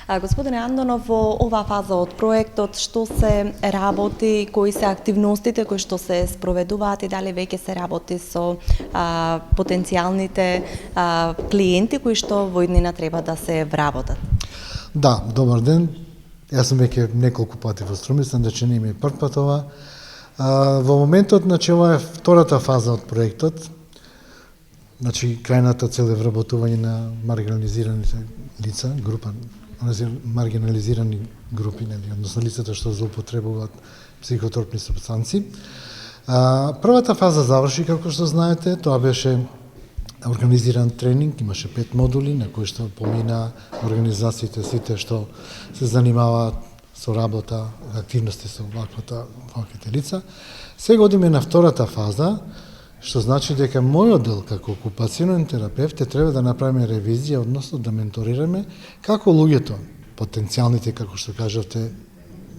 Господине Андонов, во оваа фаза од проектот, што се работи, кои се активностите кои што се спроведуваат и дали веќе се работи со потенцијалните клиенти кои што во иднина треба да се вработат? Да, добар ден. Јас сум веќе неколку пати во Струмица, значи не ми е прв пат ова. Во моментот, значи ова е втората фаза од проектот. Значи крајната цел е вработување на маргинализираните лица, група маргинализирани групи, односно лицата што злоупотребуваат психотропни супстанци. Првата фаза заврши, како што знаете, тоа беше организиран тренинг, имаше 5 модули на кои што помина организациите сите што се занимаваат со работа, активности со ваквите лица. Сега одиме на втората фаза, што значи дека мојот дел како окупационален терапевт треба да направиме ревизија, односно да менторираме како луѓето, потенцијалните, како што кажавте,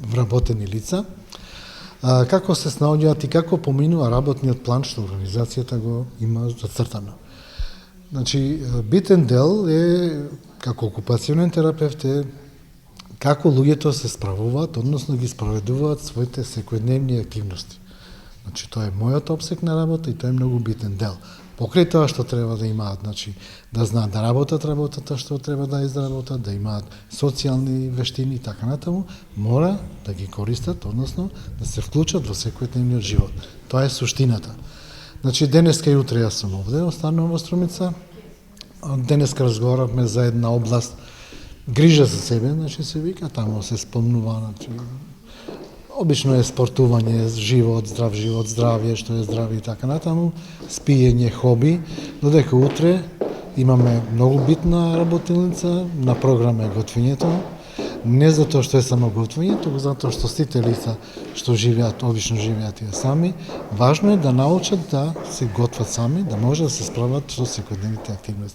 вработени лица, како се снаоѓаат и како поминува работниот план што организацијата го има зацртано. Значи, битен дел е, како окупационален терапевт е како луѓето се справуваат, односно ги спроведуваат своите секојдневни активности. Значи, тоа е мојот опсек на работа и тоа е многу битен дел. Покрај тоа што треба да имаат, значи, да знаат да работат работата што треба да изработат, да имаат социјални вештини и така натаму, мора да ги користат, односно да се вклучат во секојдневниот живот. Тоа е суштината. Значи, денеска и утре јас сум овде, останувам во Струмица. Денеска разговаравме за една област грижа за себе, значи се вика, таму се спомнува, значи, обично е спортување, живот, здравје, што е здравје и така натаму, спиење, хоби, додека утре имаме многу битна работилница, на програма е готвењето, не затоа што е само готвење, туку затоа што сите лица што живеат, обично живеат и сами, важно е да научат да се готват сами, да може да се справат со секојдневните активности.